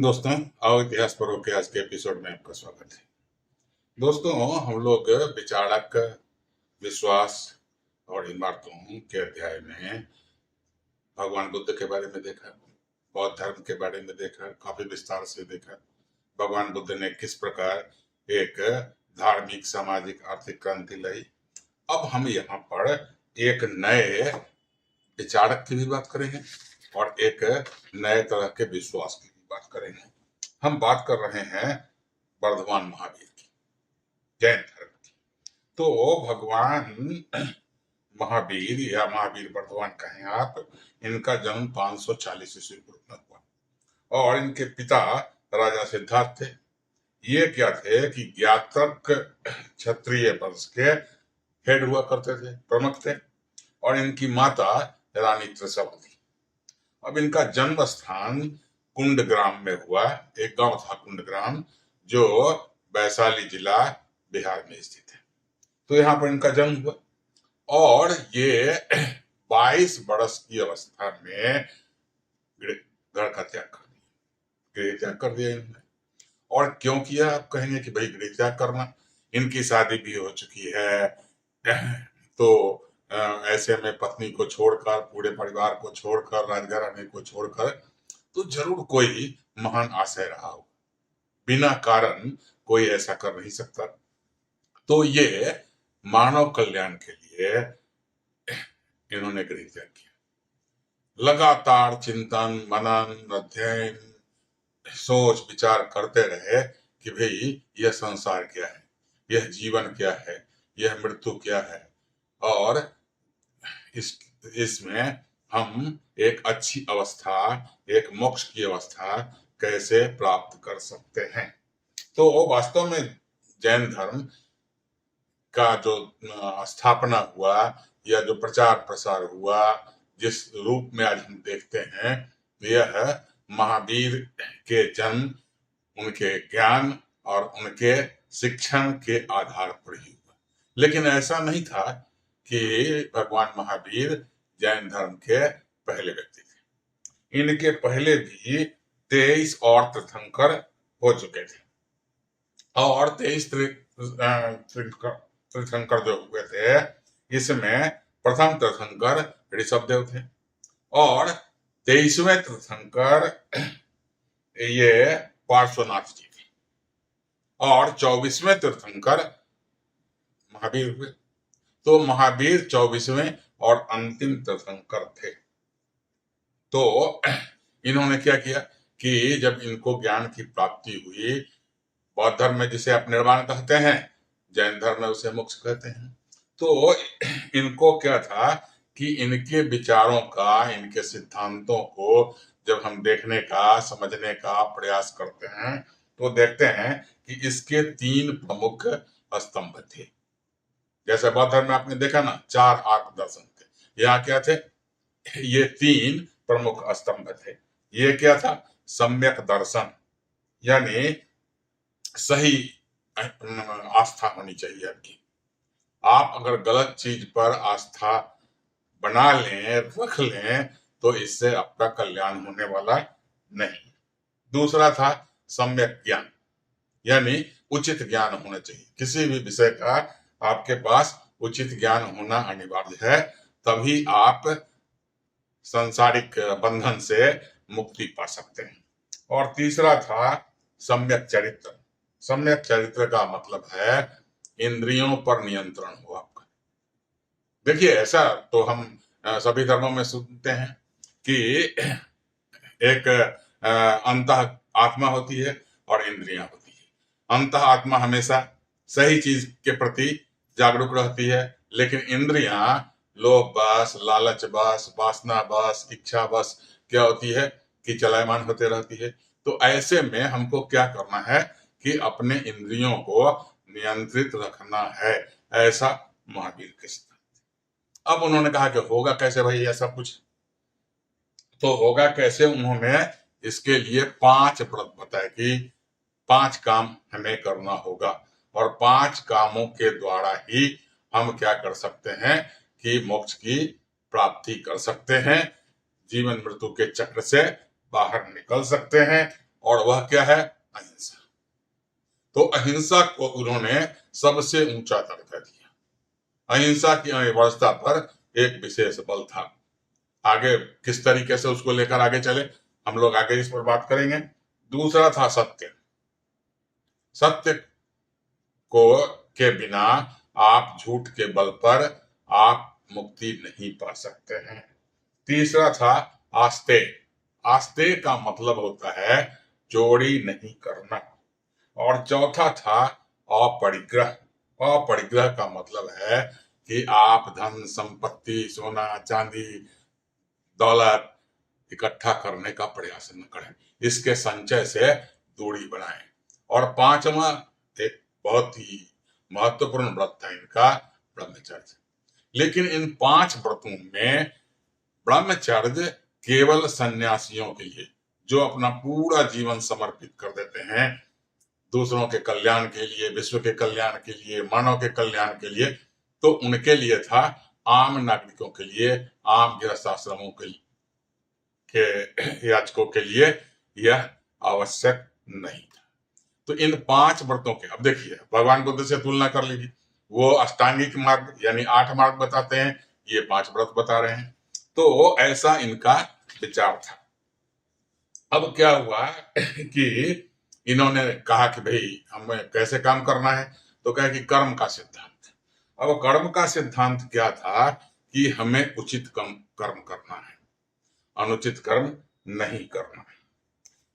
दोस्तों, आओ इतिहास पढ़ो के आज के एपिसोड में आपका स्वागत है। दोस्तों, हम लोग विचारक, विश्वास और इमारतों के अध्याय में भगवान बुद्ध के बारे में देखा, बौद्ध धर्म के बारे में देखा, काफी विस्तार से देखा। भगवान बुद्ध ने किस प्रकार एक धार्मिक, सामाजिक, आर्थिक क्रांति लाई। अब हम यहाँ पर एक नए विचारक की भी बात करेंगे और एक नए तरह के विश्वास की भी बात करेंगे। हम बात कर रहे हैं वर्धमान महावीर की, जैन धर्म की। तो भगवान महावीर या महावीर वर्धमान कहें आप, इनका जन्म 540 ईस्वी पूर्व में हुआ और इनके पिता राजा सिद्धार्थ थे। ये क्या थे कि ज्ञातक क्षत्रिय वंश के हेड हुआ करते थे, प्रमुख थे, और इनकी माता रानी त्रिशला थी। अब इनका जन्म स्थान कुंडग्राम में हुआ। एक गांव था कुंडग्राम, जो वैशाली जिला बिहार में स्थित है। तो यहाँ पर इनका जन्म हुआ और ये 22 वर्ष की अवस्था में घर का त्याग कर दिया, गृह त्याग कर दिया इन्होंने। और क्यों किया आप कहेंगे कि भाई गृह त्याग करना, इनकी शादी भी हो चुकी है, तो ऐसे में पत्नी को छोड़कर, पूरे परिवार को छोड़कर, राजघराने को छोड़कर, तो जरूर कोई महान आशय रहा हो। बिना कारण कोई ऐसा कर नहीं सकता। तो ये मानव कल्याण के लिए इन्होंने गृह त्याग किया। लगातार चिंतन, मनन, अध्ययन, सोच विचार करते रहे कि भाई यह संसार क्या है, यह जीवन क्या है, यह मृत्यु क्या है, और इसमें हम एक अच्छी अवस्था, एक मोक्ष की अवस्था कैसे प्राप्त कर सकते हैं। तो वास्तव में जैन धर्म का जो स्थापना हुआ या जो प्रचार प्रसार हुआ, जिस रूप में आज हम देखते हैं, यह महावीर के जन्म, उनके ज्ञान और उनके शिक्षण के आधार पर ही हुआ। लेकिन ऐसा नहीं था कि भगवान महावीर जैन धर्म के पहले व्यक्ति थे। इनके पहले भी 23 और तीर्थंकर हो चुके थे और 23 तीर्थंकर जो हुए थे, इसमें प्रथम तीर्थंकर ऋषभदेव थे और 23वें तीर्थंकर ये पार्श्वनाथ जी थे और 24वें तीर्थंकर महावीर हुए। तो महावीर 24वें और अंतिम तीर्थंकर थे। तो इन्होंने क्या किया कि जब इनको ज्ञान की प्राप्ति हुई, बौद्ध धर्म में जिसे आप निर्वाण कहते हैं, जैन धर्म में उसे मोक्ष कहते हैं, तो इनको क्या था कि इनके विचारों का, इनके सिद्धांतों को जब हम देखने का, समझने का प्रयास करते हैं, तो देखते हैं कि इसके 3 प्रमुख स्तंभ थे। जैसे बौद्ध धर्म में आपने देखा ना, 4 आर्क दर्शन थे, यहाँ क्या थे, ये 3 प्रमुख स्तंभ थे। ये क्या था, सम्यक दर्शन, यानी सही आस्था होनी चाहिए आपकी। आप अगर गलत चीज पर आस्था बना लें, रख लें, तो इससे आपका कल्याण होने वाला नहीं। दूसरा था सम्यक ज्ञान, यानी उचित ज्ञान होना चाहिए। किसी भी विषय का आपके पास उचित ज्ञान होना अनिवार्य है, तभी आप सांसारिक बंधन से मुक्ति पा सकते हैं। और तीसरा था सम्यक चरित्र। सम्यक चरित्र का मतलब है इंद्रियों पर नियंत्रण हो आपका। देखिए, ऐसा तो हम सभी धर्मों में सुनते हैं कि एक अंतः आत्मा होती है और इंद्रियां होती है। अंतः आत्मा हमेशा सही चीज के प्रति जागरूक रहती है, लेकिन इंद्रियां लोभ बस, लालच बस, वासना बस, इच्छा बस क्या होती है कि चलायमान होते रहती है। तो ऐसे में हमको क्या करना है कि अपने इंद्रियों को नियंत्रित रखना है, ऐसा महावीर के सिद्धांत। अब उन्होंने कहा कि होगा कैसे भाई ऐसा कुछ, तो होगा कैसे, उन्होंने इसके लिए 5 व्रत बताए कि 5 काम हमें करना होगा और 5 कामों के द्वारा ही हम क्या कर सकते हैं कि मोक्ष की प्राप्ति कर सकते हैं, जीवन मृत्यु के चक्र से बाहर निकल सकते हैं और वह क्या है? अहिंसा। तो अहिंसा को उन्होंने सबसे ऊंचा दर्जा दिया। अहिंसा की अनिवार्यता पर एक विशेष बल था। आगे किस तरीके से उसको लेकर आगे चले, हम लोग आगे इस पर बात करेंगे। दूसरा था सत्य। सत्य को के बिना आप झूठ के बल पर आप मुक्ति नहीं पा सकते हैं। तीसरा था आस्ते। आस्ते का मतलब होता है चोरी नहीं करना। और चौथा था अपरिग्रह। अपरिग्रह का मतलब है कि आप धन संपत्ति, सोना चांदी, दौलत इकट्ठा करने का प्रयास न करें, इसके संचय से दूरी बनाएं। और पांचवा एक बहुत ही महत्वपूर्ण व्रत था इनका, ब्रह्मचर्य। लेकिन इन 5 व्रतों में ब्रह्मचर्य केवल सन्यासियों के लिए, जो अपना पूरा जीवन समर्पित कर देते हैं दूसरों के कल्याण के लिए, विश्व के कल्याण के लिए, मानव के कल्याण के लिए, तो उनके लिए था। आम नागरिकों के लिए, आम गृहस्थाश्रमों के याचकों के लिए यह आवश्यक नहीं था। तो इन 5 व्रतों के, अब देखिए भगवान बुद्ध से तुलना कर लीजिए, वो अष्टांगिक मार्ग यानी 8 मार्ग बताते हैं, ये 5 व्रत बता रहे हैं। तो ऐसा इनका विचार था। अब क्या हुआ कि इन्होंने कहा कि भाई हमें कैसे काम करना है, तो कहा कि कर्म का सिद्धांत। अब कर्म का सिद्धांत क्या था कि हमें उचित कर्म करना है, अनुचित कर्म नहीं करना है।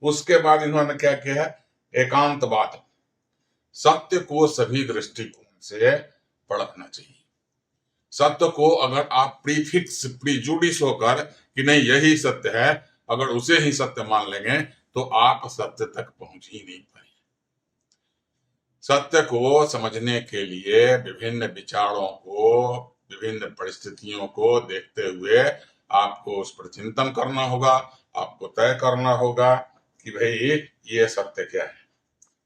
उसके बाद इन्होंने क्या किया? एकांतवाद। सत्य को सभी दृष्टिकोण से परखना चाहिए। सत्य को अगर आप प्रीफिक्स प्रीजुडिस होकर कि नहीं यही सत्य है, अगर उसे ही सत्य मान लेंगे तो आप सत्य तक पहुंच ही नहीं पाएंगे। सत्य को समझने के लिए विभिन्न विचारों को, विभिन्न परिस्थितियों को देखते हुए आपको उस पर चिंतन करना होगा, आपको तय करना होगा कि भाई ये सत्य क्या है।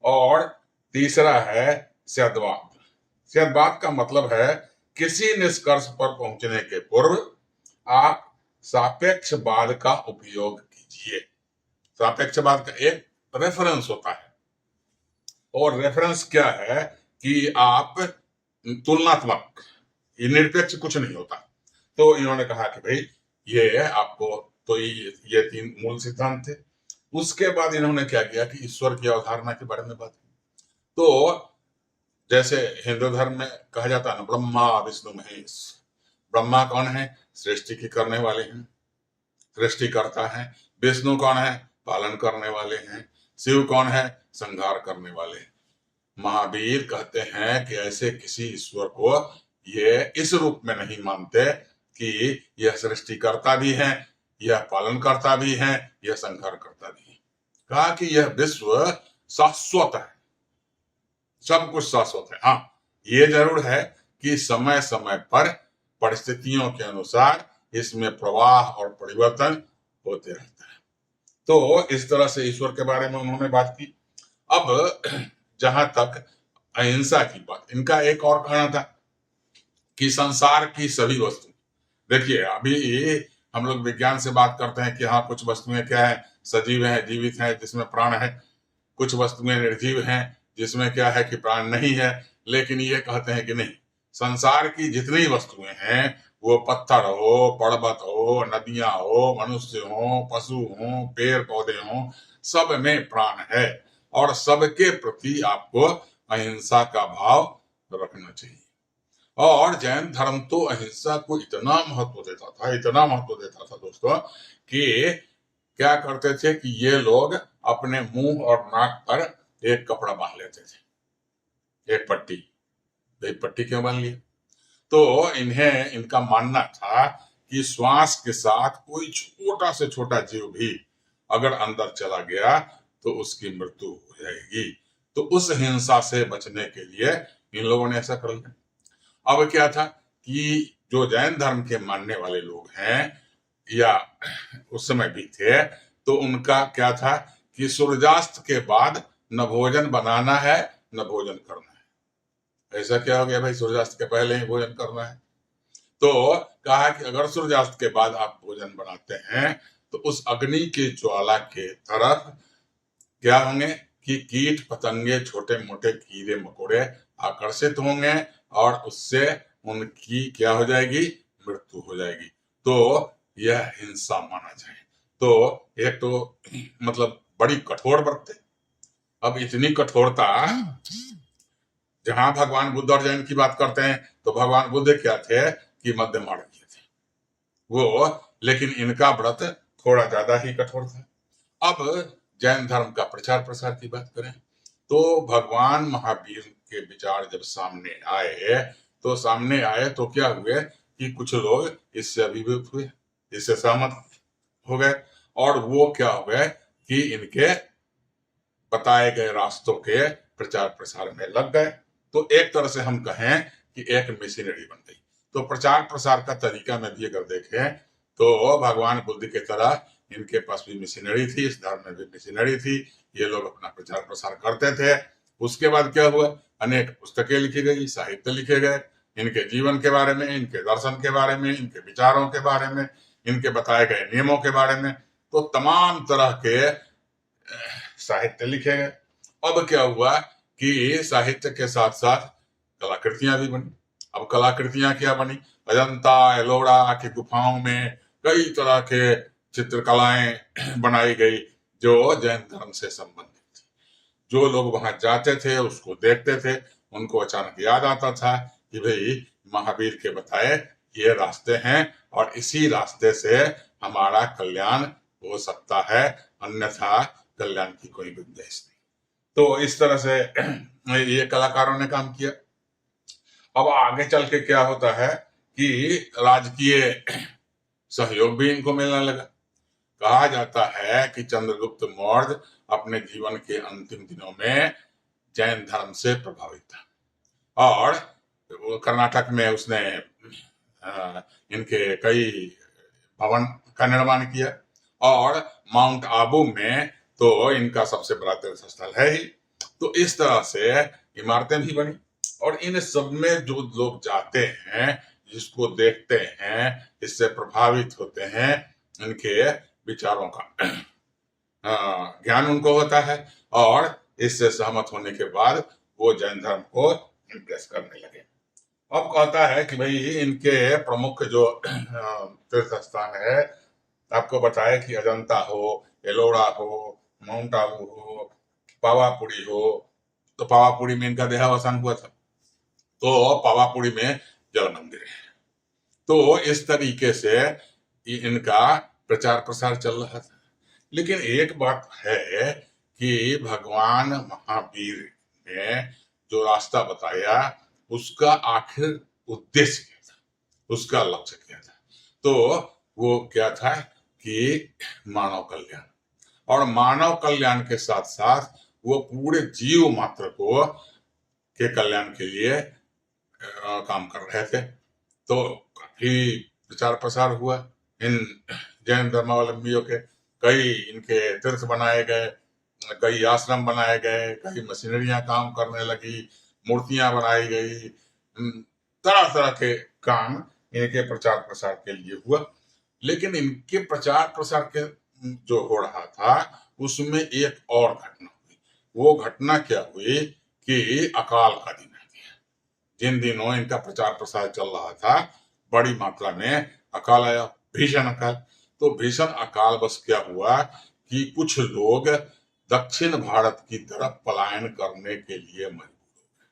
और तीसरा है सद्वाद। सद्वाद का मतलब है किसी निष्कर्ष पर पहुंचने के पूर्व आप सापेक्षवाद का उपयोग कीजिए। सापेक्षवाद का एक रेफरेंस होता है, और रेफरेंस क्या है कि आप तुलनात्मक, ये निरपेक्ष कुछ नहीं होता। तो इन्होंने कहा कि भाई ये आपको, तो ये 3 मूल सिद्धांत थे। उसके बाद इन्होंने क्या किया कि ईश्वर की अवधारणा के बारे में बात की। तो जैसे हिंदू धर्म में कहा जाता है ना, ब्रह्मा विष्णु महेश। ब्रह्मा कौन है? सृष्टि की करने वाले हैं, सृष्टि करता है। विष्णु कौन है? पालन करने वाले हैं। शिव कौन है? संहार करने वाले हैं। महावीर कहते हैं कि ऐसे किसी ईश्वर को ये इस रूप में नहीं मानते कि यह सृष्टि करता भी है, यह पालन करता भी है, यह संहार करता भी है। कहा कि यह विश्व शाश्वत है, सब कुछ शाश्वत है। हाँ, ये जरूर है कि समय समय पर परिस्थितियों के अनुसार इसमें प्रवाह और परिवर्तन होते रहता है। तो इस तरह से ईश्वर के बारे में उन्होंने बात की। अब जहां तक अहिंसा की बात, इनका एक और कहना था कि संसार की सभी वस्तु, देखिए अभी हम लोग विज्ञान से बात करते हैं कि हाँ कुछ वस्तुएं क्या है, सजीव हैं, जीवित हैं, जिसमें प्राण है। कुछ वस्तुएं निर्जीव हैं, जिसमें क्या है कि प्राण नहीं है। लेकिन ये कहते हैं कि नहीं, संसार की जितनी वस्तुएं हैं, वो पत्थर हो, पर्वत हो, नदियां हो, मनुष्य हो, पशु हो, पेड़ पौधे हो, सब में प्राण है। और सबके प्रति आपको अहिंसा का भाव रखना चाहिए। और जैन धर्म तो अहिंसा को इतना महत्व देता था, इतना महत्व देता था दोस्तों, कि क्या करते थे कि ये लोग अपने मुंह और नाक पर एक कपड़ा बांध लेते थे, एक पट्टी। एक पट्टी क्यों बांध ली? तो इनका मानना था कि श्वास के साथ कोई छोटा से छोटा जीव भी अगर अंदर चला गया तो उसकी मृत्यु हो जाएगी। तो उस हिंसा से बचने के लिए इन लोगों ने ऐसा कर लिया। अब क्या था कि जो जैन धर्म के मानने वाले लोग हैं या उस समय भी थे, तो उनका क्या था कि सूर्यास्त के बाद न भोजन बनाना है न भोजन करना है। ऐसा क्या हो गया भाई, सूर्यास्त के पहले ही भोजन करना है? तो कहा कि अगर सूर्यास्त के बाद आप भोजन बनाते हैं तो उस अग्नि की ज्वाला के तरफ क्या होंगे कि कीट पतंगे, छोटे मोटे कीड़े मकोड़े आकर्षित होंगे और उससे उनकी क्या हो जाएगी, मृत्यु हो जाएगी। तो यह हिंसा माना जाए। तो एक तो मतलब बड़ी कठोर बरते। अब इतनी कठोरता, जहां भगवान बुद्ध और जैन की बात करते हैं तो भगवान बुद्ध क्या थे कि मध्यम मार्गीय थे वो, लेकिन इनका व्रत थोड़ा ज्यादा ही कठोर था। अब जैन धर्म का प्रचार प्रसार की बात करें तो भगवान महावीर के विचार जब सामने आए तो क्या हुए कि कुछ लोग इससे अभिभूत हुए, इससे सहमत हो गए, और वो क्या हो गए कि इनके बताए गए रास्तों के प्रचार प्रसार में लग गए। तो एक तरह से हम कहें कि एक मिशनरी बन गई। तो प्रचार प्रसार का तरीका में भी अगर देखें तो भगवान बुद्ध की तरह इनके पास भी मिशनरी थी, इस धर्म में भी मिशनरी थी। ये लोग अपना प्रचार प्रसार करते थे। उसके बाद क्या हुआ, अनेक पुस्तकें लिखी गई, साहित्य लिखे गए इनके जीवन के बारे में, इनके दर्शन के बारे में, इनके विचारों के बारे में, इनके बताए गए नियमों के बारे में। तो तमाम तरह के साहित्य लिखे गए। अब क्या हुआ कि साहित्य के साथ साथ कलाकृतियां भी बनी। अब कलाकृतियां क्या बनी, अजंता एलोरा की गुफाओं में कई तरह के चित्रकलाएं बनाई गई जो जैन धर्म से संबंधित थी। जो लोग वहां जाते थे उसको देखते थे, उनको अचानक याद आता था कि भाई महावीर के बताए ये रास्ते हैं और इसी रास्ते से हमारा कल्याण हो सकता है, अन्यथा कल्याण की कोई गुंजाइश नहीं। तो इस तरह से ये कलाकारों ने काम किया। अब आगे चल के क्या होता है कि राजकीय सहयोग भी इनको मिलने लगा। कहा जाता है कि चंद्रगुप्त मौर्य अपने जीवन के अंतिम दिनों में जैन धर्म से प्रभावित था और वो कर्नाटक में उसने इनके कई भवन का निर्माण किया और माउंट आबू में तो इनका सबसे बड़ा तीर्थ स्थल है ही। तो इस तरह से इमारतें भी बनी और इन सब में जो लोग जाते हैं, जिसको देखते हैं, इससे प्रभावित होते हैं, इनके विचारों का ज्ञान उनको होता है और इससे सहमत होने के बाद वो जैन धर्म को इम्प्रेस करने लगे। अब कहता है कि भाई इनके प्रमुख जो तीर्थ स्थान है, आपको बताया कि अजंता हो, एलोरा हो, माउंट आबू हो, पावापुरी हो। तो पावापुरी में इनका देहावसान हुआ था, तो पावापुरी में जल मंदिर है। तो इस तरीके से इनका प्रचार प्रसार चल रहा था। लेकिन एक बात है कि भगवान महावीर ने जो रास्ता बताया उसका आखिर उद्देश्य क्या था, उसका लक्ष्य क्या था। तो वो क्या था कि मानव कल्याण, और मानव कल्याण के साथ साथ वो पूरे जीव मात्र को के कल्याण के लिए काम कर रहे थे। तो काफी प्रचार प्रसार हुआ इन जैन धर्मावलंबियों के। कई इनके तीर्थ बनाए गए, कई आश्रम बनाए गए, कई मशीनरियां काम करने लगी, मूर्तियां बनाई गई, तरह तरह के काम इनके प्रचार प्रसार के लिए हुआ। लेकिन इनके प्रचार प्रसार के जो हो रहा था उसमें एक और घटना हुई। वो घटना क्या हुई कि अकाल का दिन आ गया। जिन दिनों इनका प्रचार प्रसार चल रहा था बड़ी मात्रा में अकाल आया, भीषण अकाल। तो भीषण अकाल बस क्या हुआ कि कुछ लोग दक्षिण भारत की तरफ पलायन करने के लिए मजबूर हो गए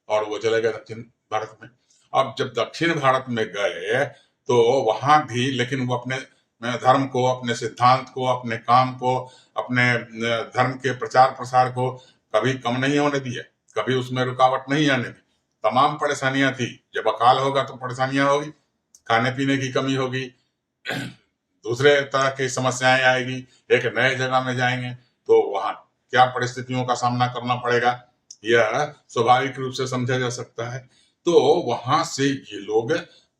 और वो चले गए दक्षिण भारत में। अब जब दक्षिण भारत में गए तो वहां भी, लेकिन वो अपने धर्म को, अपने सिद्धांत को, अपने काम को, अपने धर्म के प्रचार प्रसार को कभी कम नहीं होने दिया, कभी उसमें रुकावट नहीं आने दी। तमाम परेशानियां थी। जब अकाल होगा तो परेशानियां होगी, खाने पीने की कमी होगी, दूसरे तरह की समस्याएं आएगी। एक नए जगह में जाएंगे तो वहां क्या परिस्थितियों का सामना करना पड़ेगा, यह स्वाभाविक रूप से समझा जा सकता है। तो वहां से ये लोग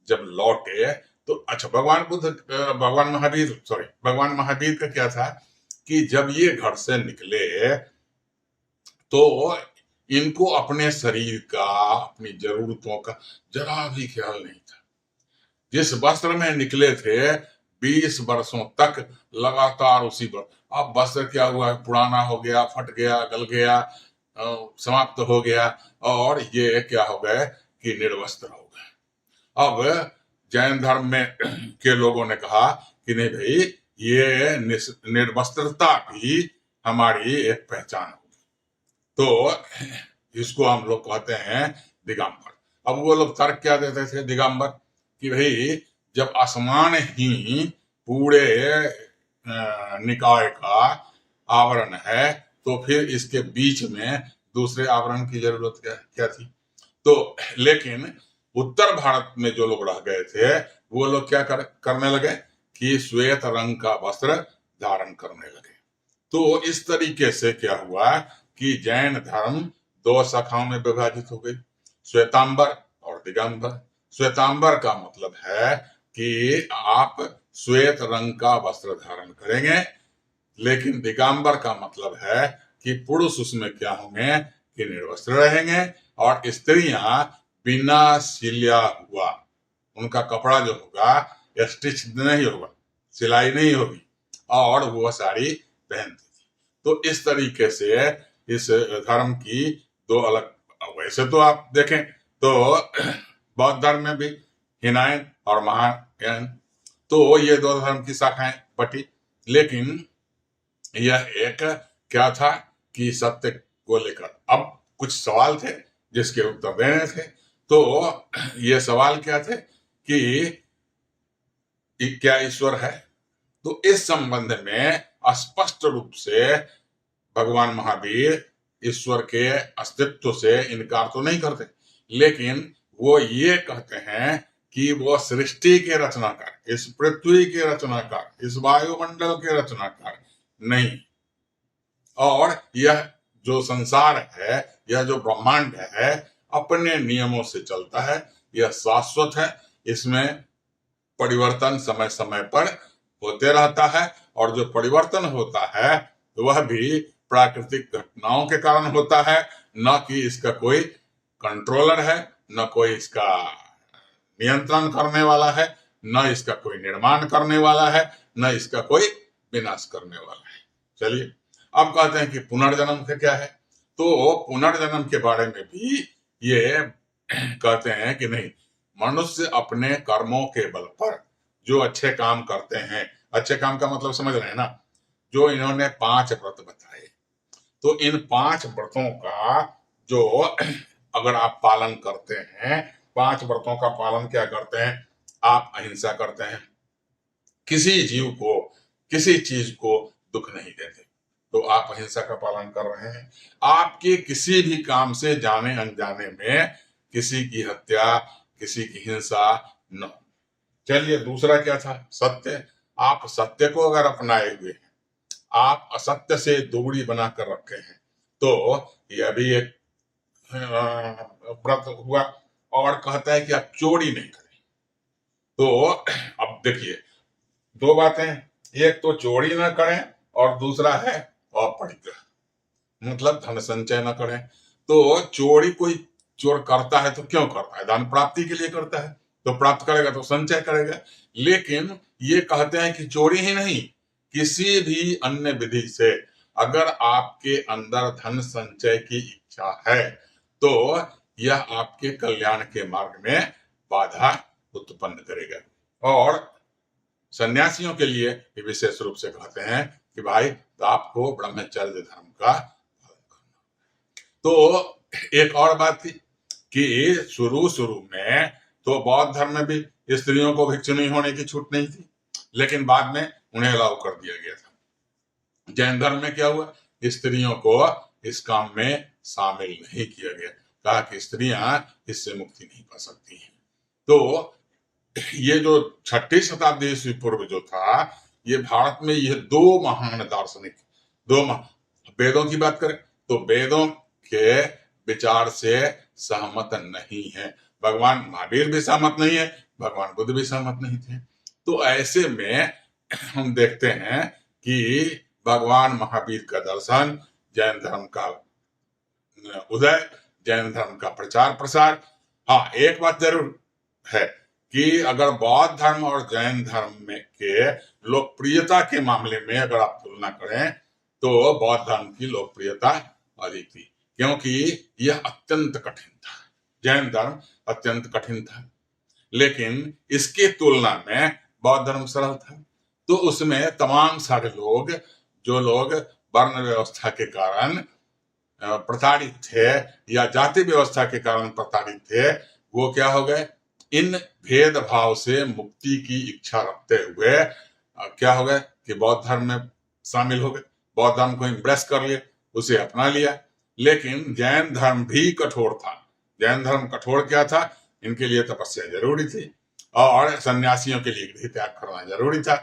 जब लौटे तो अच्छा, भगवान महावीर का क्या था कि जब ये घर से निकले तो इनको अपने शरीर का, अपनी जरूरतों का जरा भी ख्याल नहीं था। जिस वस्त्र में निकले थे 20 वर्षों तक लगातार उसी पर। अब वस्त्र क्या हुआ, पुराना हो गया, फट गया, गल गया, समाप्त हो गया, और ये क्या हो गए कि निर्वस्त्र हो गए। अब जैन धर्म में के लोगों ने कहा कि नहीं भाई, ये निर्वस्त्रता भी हमारी एक पहचान होगी, तो इसको हम लोग कहते हैं दिगंबर। अब वो लोग तर्क क्या देते थे दिगंबर, कि भाई जब आसमान ही पूरे निकाय का आवरण है, तो फिर इसके बीच में दूसरे आवरण की जरूरत क्या थी। तो लेकिन उत्तर भारत में जो लोग रह गए थे, वो लोग क्या करने लगे कि श्वेत रंग का वस्त्र धारण करने लगे। तो इस तरीके से क्या हुआ कि जैन धर्म 2 शाखाओं में विभाजित हो गई, श्वेतांबर और दिगंबर। श्वेतांबर का मतलब है कि आप श्वेत रंग का वस्त्र धारण करेंगे, लेकिन दिगंबर का मतलब है कि पुरुष उसमें क्या होंगे कि निर्वस्त्र रहेंगे, और स्त्रियां बिना सिला हुआ, उनका कपड़ा जो होगा स्टिच नहीं होगा, सिलाई नहीं होगी, और वो साड़ी पहनती थी। तो इस तरीके से इस धर्म की 2 अलग, वैसे तो आप देखें तो बौद्ध धर्म में भी हीनायन और महायान, तो ये 2 धर्म की शाखाएं बटी। लेकिन यह एक क्या था कि सत्य को लेकर अब कुछ सवाल थे जिसके उत्तर देने थे। तो ये सवाल क्या थे कि क्या ईश्वर है। तो इस संबंध में स्पष्ट रूप से भगवान महावीर ईश्वर के अस्तित्व से इनकार तो नहीं करते, लेकिन वो ये कहते हैं कि वो सृष्टि के रचनाकार, इस पृथ्वी के रचनाकार, इस वायुमंडल के रचनाकार नहीं, और यह जो संसार है, यह जो ब्रह्मांड है, अपने नियमों से चलता है, यह शाश्वत है, इसमें परिवर्तन समय समय पर होते रहता है, और जो परिवर्तन होता है वह भी प्राकृतिक घटनाओं के कारण होता है, न कि इसका कोई कंट्रोलर है, न कोई इसका नियंत्रण करने वाला है, न इसका कोई निर्माण करने वाला है, न इसका कोई विनाश करने वाला है। चलिए अब कहते हैं कि पुनर्जन्म का क्या है। तो पुनर्जन्म के बारे में भी ये कहते हैं कि नहीं, मनुष्य अपने कर्मों के बल पर जो अच्छे काम करते हैं, अच्छे काम का मतलब समझ रहे हैं ना, जो इन्होंने 5 व्रत बताए, तो इन 5 व्रतों का जो अगर आप पालन करते हैं, 5 व्रतों का पालन क्या करते हैं, आप अहिंसा करते हैं, किसी जीव को किसी चीज को दुख नहीं देते, तो आप अहिंसा का पालन कर रहे हैं। आपके किसी भी काम से जाने अनजाने में किसी की हत्या, किसी की हिंसा न। चलिए दूसरा क्या था, सत्य। आप सत्य को अगर अपनाए हुए हैं, आप असत्य से दूरी बनाकर रखे हैं, तो यह भी एक व्रत हुआ। और कहता है कि आप चोरी नहीं करें। तो अब देखिए 2 बातें, एक तो चोरी ना करें, और दूसरा है अपरिग्रह, मतलब धन संचय न करें। तो चोरी कोई चोर करता है तो क्यों करता है, धन प्राप्ति के लिए करता है, तो प्राप्त करेगा तो संचय करेगा। लेकिन ये कहते हैं कि चोरी ही नहीं, किसी भी अन्य विधि से अगर आपके अंदर धन संचय की इच्छा है, तो यह आपके कल्याण के मार्ग में बाधा उत्पन्न करेगा। और सन्यासियों के लिए विशेष रूप से कहते हैं कि भाई तो आपको ब्रह्मचर्य धर्म का पालन करना। तो एक और बात थी कि शुरू में तो बौद्ध धर्म में भी स्त्रियों को भिक्षुणी होने की छूट नहीं थी, लेकिन बाद में उन्हें अलाउ कर दिया गया था। जैन धर्म में क्या हुआ, स्त्रियों को इस काम में शामिल नहीं किया गया, कहा कि स्त्रियां इससे मुक्ति नहीं पा सकती हैं। तो ये जो 6ठी शताब्दी ईस्वी पूर्व जो था, ये भारत में ये 2 महान दार्शनिक, 2 वेदों की बात करें तो वेदों के विचार से सहमत नहीं है। भगवान महावीर भी सहमत नहीं है, भगवान बुद्ध भी सहमत नहीं थे। तो ऐसे में हम देखते हैं कि भगवान महावीर का दर्शन, जैन धर्म का उदय, जैन धर्म का प्रचार प्रसार। हाँ, एक बात जरूर है कि अगर बौद्ध धर्म और जैन धर्म में के लोकप्रियता के मामले में अगर आप तुलना करें तो बौद्ध धर्म की लोकप्रियता अधिक थी, क्योंकि यह अत्यंत कठिन था। जैन धर्म अत्यंत कठिन था, लेकिन इसके तुलना में बौद्ध धर्म सरल था। तो उसमें तमाम सारे लोग, जो लोग वर्ण व्यवस्था के कारण प्रताड़ित थे या जाति व्यवस्था के कारण प्रताड़ित थे, वो क्या हो गए, इन भेदभाव से मुक्ति की इच्छा रखते हुए क्या हो गए कि बौद्ध धर्म में शामिल हो गए, बौद्ध धर्म को इम्प्रेस कर लिए, उसे अपना लिया। लेकिन जैन धर्म भी कठोर था। जैन धर्म कठोर क्या था, इनके लिए तपस्या जरूरी थी और सन्यासियों के लिए गृह त्याग करना जरूरी था।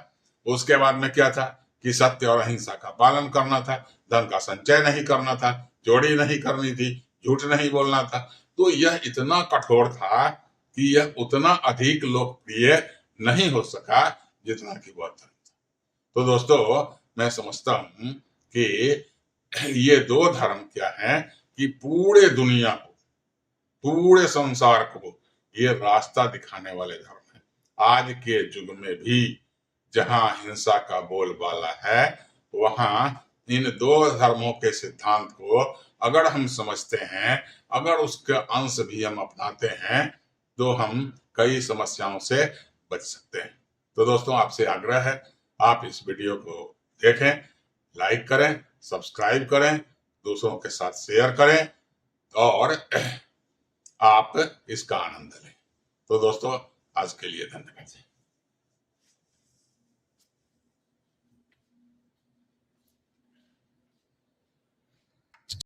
उसके बाद में क्या था कि सत्य और अहिंसा का पालन करना था, धन का संचय नहीं करना था, चोरी नहीं करनी थी, झूठ नहीं बोलना था। तो यह इतना कठोर था कि यह उतना अधिक लोकप्रिय नहीं हो सका जितना कि बौद्ध धर्म था। तो दोस्तों, मैं समझता हूं कि ये दो धर्म क्या है कि पूरे दुनिया को, पूरे संसार को ये रास्ता दिखाने वाले धर्म है। आज के युग में भी जहां हिंसा का बोलबाला है, वहां इन दो धर्मों के सिद्धांत को अगर हम समझते हैं, अगर उसके अंश भी हम अपनाते हैं, तो हम कई समस्याओं से बच सकते हैं। तो दोस्तों, आपसे आग्रह है, आप इस वीडियो को देखें, लाइक करें, सब्सक्राइब करें, दूसरों के साथ शेयर करें और आप इसका आनंद लें। तो दोस्तों, आज के लिए धन्यवाद।